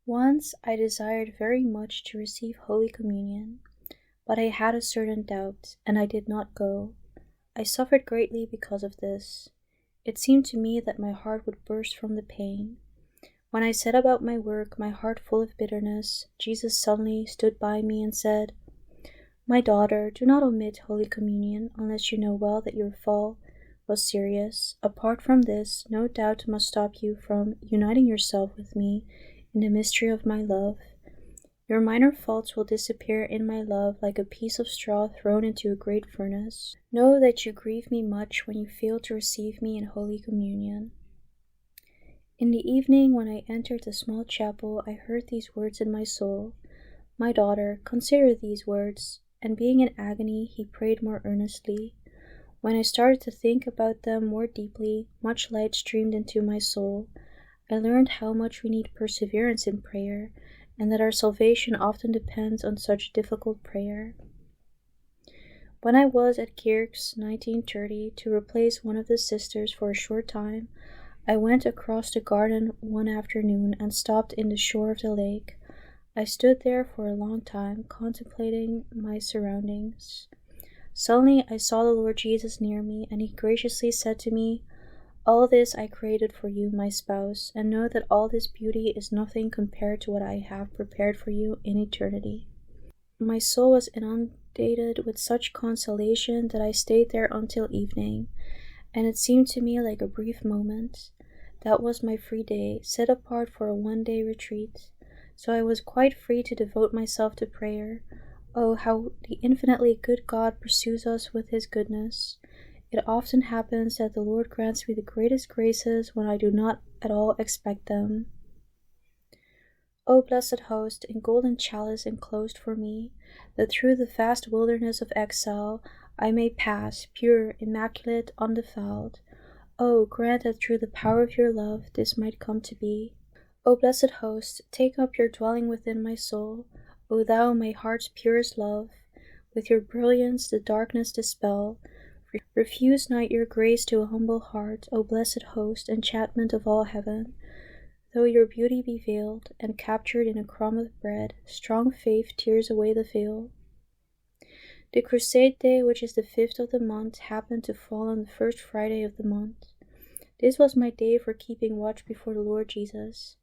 Once I desired very much to receive Holy Communion, but I had a certain doubt, and I did not go. I suffered greatly because of this. It seemed to me that my heart would burst from the pain. When I set about my work, my heart full of bitterness, Jesus suddenly stood by me and said, "My daughter, do not omit Holy Communion unless you know well that your fall was serious. Apart from this, no doubt must stop you from uniting yourself with me in the mystery of my love. Your minor faults will disappear in my love like a piece of straw thrown into a great furnace. Know that you grieve me much when you fail to receive me in Holy Communion." In the evening, when I entered the small chapel, I heard these words in my soul. "My daughter, consider these words." And being in agony, he prayed more earnestly. When I started to think about them more deeply, much light streamed into my soul. I learned how much we need perseverance in prayer, and that our salvation often depends on such difficult prayer. When I was at Kirk's 1930 to replace one of the sisters for a short time, I went across the garden one afternoon and stopped in the shore of the lake. I stood there for a long time, contemplating my surroundings. Suddenly I saw the Lord Jesus near me, and he graciously said to me, "All this I created for you, my spouse, and know that all this beauty is nothing compared to what I have prepared for you in eternity." My soul was inundated with such consolation that I stayed there until evening, and it seemed to me like a brief moment. That was my free day, set apart for a one-day retreat, so I was quite free to devote myself to prayer. Oh, how the infinitely good God pursues us with his goodness! It often happens that the Lord grants me the greatest graces when I do not at all expect them. O blessed host, in golden chalice enclosed for me, that through the vast wilderness of exile I may pass, pure, immaculate, undefiled. Oh, grant that through the power of your love this might come to be. O blessed host, take up your dwelling within my soul, O thou my heart's purest love, with your brilliance the darkness dispel. Refuse not your grace to a humble heart, O blessed host, enchantment of all heaven. Though your beauty be veiled, and captured in a crumb of bread, strong faith tears away the veil. The Crusade Day, which is the 5th of the month, happened to fall on the first Friday of the month. This was my day for keeping watch before the Lord Jesus.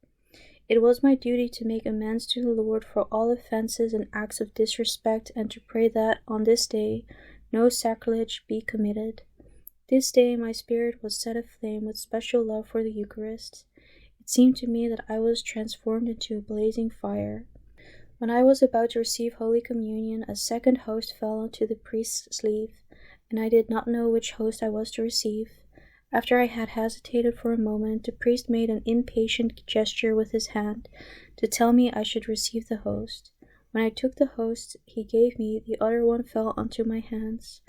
It was my duty to make amends to the Lord for all offenses and acts of disrespect, and to pray that, on this day, no sacrilege be committed. This day my spirit was set aflame with special love for the Eucharist. It seemed to me that I was transformed into a blazing fire. When I was about to receive Holy Communion, a second host fell onto the priest's sleeve, and I did not know which host I was to receive. After I had hesitated for a moment, the priest made an impatient gesture with his hand to tell me I should receive the host. When I took the host he gave me, the other one fell onto my hands.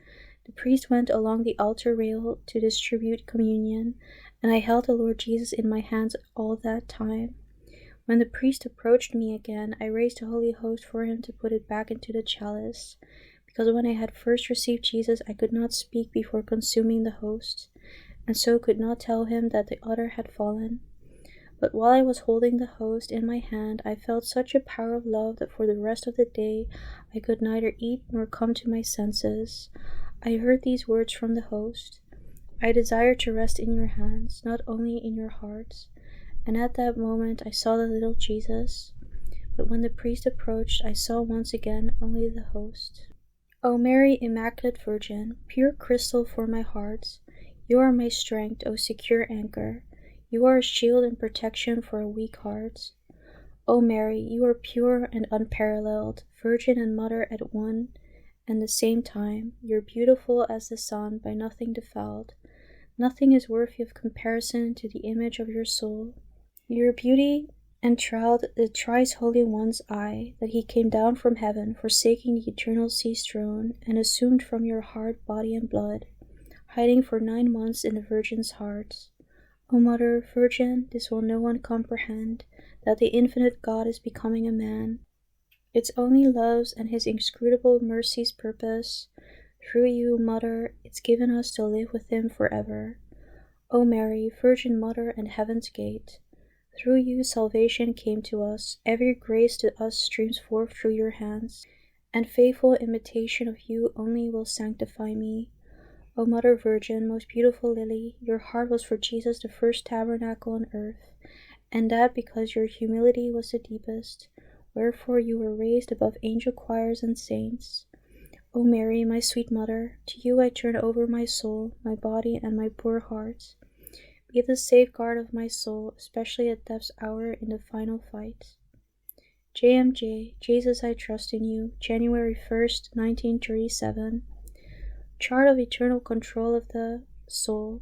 The priest went along the altar rail to distribute communion, and I held the Lord Jesus in my hands all that time. When the priest approached me again, I raised the Holy Host for him to put it back into the chalice, because when I had first received Jesus I could not speak before consuming the host, and so could not tell him that the other had fallen. But while I was holding the host in my hand, I felt such a power of love that for the rest of the day I could neither eat nor come to my senses. I heard these words from the host: "I desire to rest in your hands, not only in your hearts." And at that moment I saw the little Jesus, but when the priest approached I saw once again only the host. O Mary, Immaculate Virgin, pure crystal for my heart, you are my strength, O secure anchor. You are a shield and protection for a weak heart. O Mary, you are pure and unparalleled, Virgin and Mother at one and the same time. You're beautiful as the sun, by nothing defiled. Nothing is worthy of comparison to the image of your soul. Your beauty enthralled the thrice Holy One's eye, that he came down from heaven, forsaking the eternal sea's throne, and assumed from your heart body and blood, hiding for 9 months in the Virgin's heart. O Mother, Virgin, this will no one comprehend, that the infinite God is becoming a man. It's only love's and his inscrutable mercy's purpose. Through you, Mother, it's given us to live with him forever. O Mary, Virgin Mother and Heaven's Gate, Through you salvation came to us, every grace to us streams forth through your hands, and faithful imitation of you only will sanctify me. O Mother Virgin, most beautiful lily, your heart was for Jesus the first tabernacle on earth, and that because your humility was the deepest, wherefore you were raised above angel choirs and saints. O Mary, my sweet Mother, to you I turn over my soul, my body, and my poor heart. Be the safeguard of my soul, especially at death's hour in the final fight. JMJ, Jesus I trust in you, January 1st, 1937. Chart of eternal control of the soul.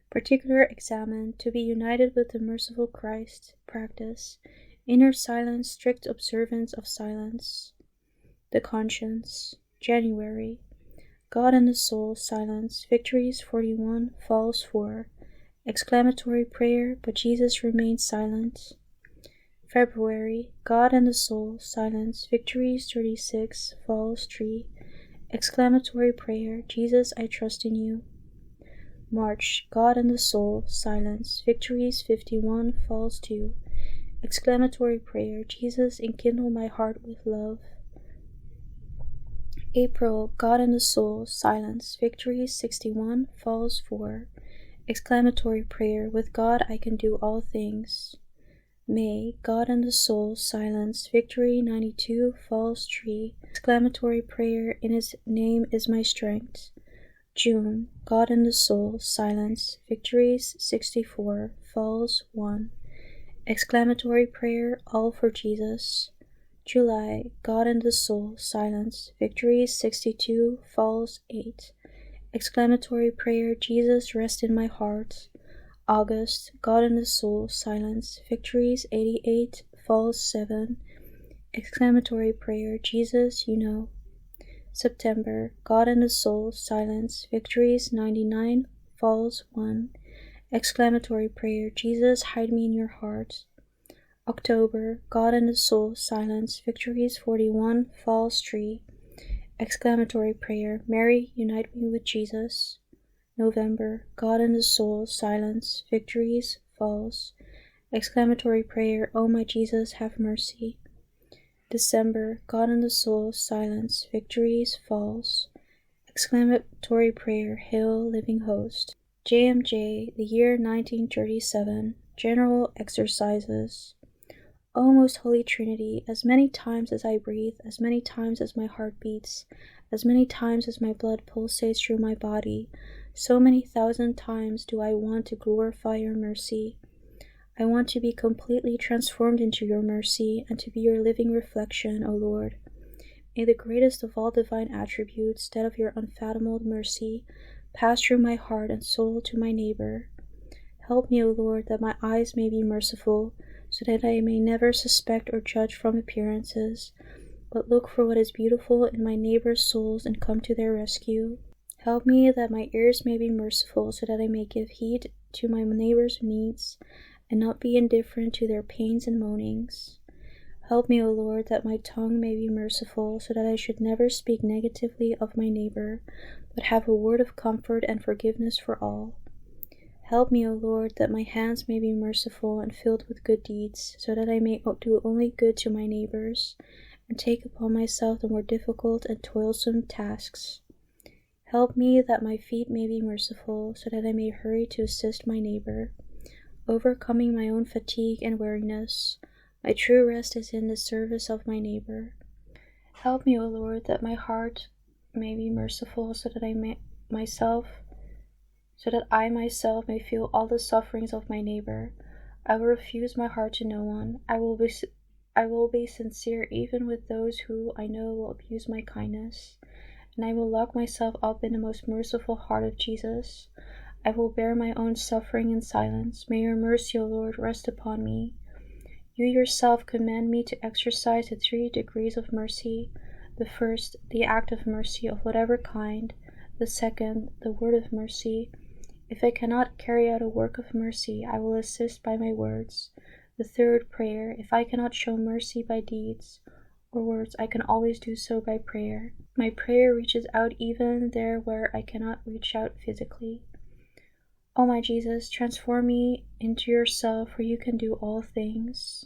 Particular examine, to be united with the merciful Christ. Practice. Inner silence, strict observance of silence. The conscience. January. God and the soul, silence. Victories 41, falls 4. Exclamatory prayer, but Jesus remained silent. February. God and the soul, silence. Victories 36, falls 3. Exclamatory prayer, Jesus, I trust in you. March. God and the soul, silence. Victories 51, falls 2. Exclamatory prayer, Jesus, enkindle my heart with love. April. God and the soul, silence. Victories 61, falls 4. Exclamatory prayer, with God I can do all things. May. God and the soul, silence. Victory 92, falls 3. Exclamatory prayer, in his name is my strength. June. God and the soul, silence. Victories 64, falls 1. Exclamatory prayer, all for Jesus. July. God and the soul, silence. Victories 62, falls 8. Exclamatory prayer, Jesus, rest in my heart. August. God and the soul, silence. Victories 88, falls 7. Exclamatory prayer, Jesus, you know. September. God and the soul, silence. Victories 99, falls 1. Exclamatory prayer, Jesus, hide me in your heart. October. God and the soul, silence. Victories 41, falls 3. Exclamatory prayer, Mary, unite me with Jesus. November. God and the soul, silence. Victories, falls. Exclamatory prayer, O my Jesus, have mercy. December. God and the soul, silence. Victories, falls. Exclamatory prayer, Hail, living host. JMJ, the year 1937. General exercises. O most holy Trinity, as many times as I breathe, as many times as my heart beats, as many times as my blood pulsates through my body, so many thousand times do I want to glorify your mercy. I want to be completely transformed into your mercy and to be your living reflection, O Lord. May the greatest of all divine attributes, that of your unfathomable mercy, pass through my heart and soul to my neighbor. Help me, O Lord, that my eyes may be merciful, so that I may never suspect or judge from appearances, but look for what is beautiful in my neighbor's souls and come to their rescue. Help me that my ears may be merciful, so that I may give heed to my neighbor's needs, and not be indifferent to their pains and moanings. Help me, O Lord, that my tongue may be merciful, so that I should never speak negatively of my neighbor, but have a word of comfort and forgiveness for all. Help me, O Lord, that my hands may be merciful and filled with good deeds, so that I may do only good to my neighbors, and take upon myself the more difficult and toilsome tasks. Help me that my feet may be merciful, so that I may hurry to assist my neighbor, overcoming my own fatigue and weariness. My true rest is in the service of my neighbor. Help me, O Lord, that my heart may be merciful, so that I myself may feel all the sufferings of my neighbor. I will refuse my heart to no one. I will be sincere even with those who I know will abuse my kindness, and I will lock myself up in the most merciful heart of Jesus. I will bear my own suffering in silence. May your mercy, O Lord, rest upon me. You yourself command me to exercise the 3 degrees of mercy. The first, the act of mercy of whatever kind. The second, the word of mercy. If I cannot carry out a work of mercy, I will assist by my words. The third, prayer. If I cannot show mercy by deeds or words, I can always do so by prayer. My prayer reaches out even there where I cannot reach out physically. O my Jesus, transform me into yourself, for you can do all things.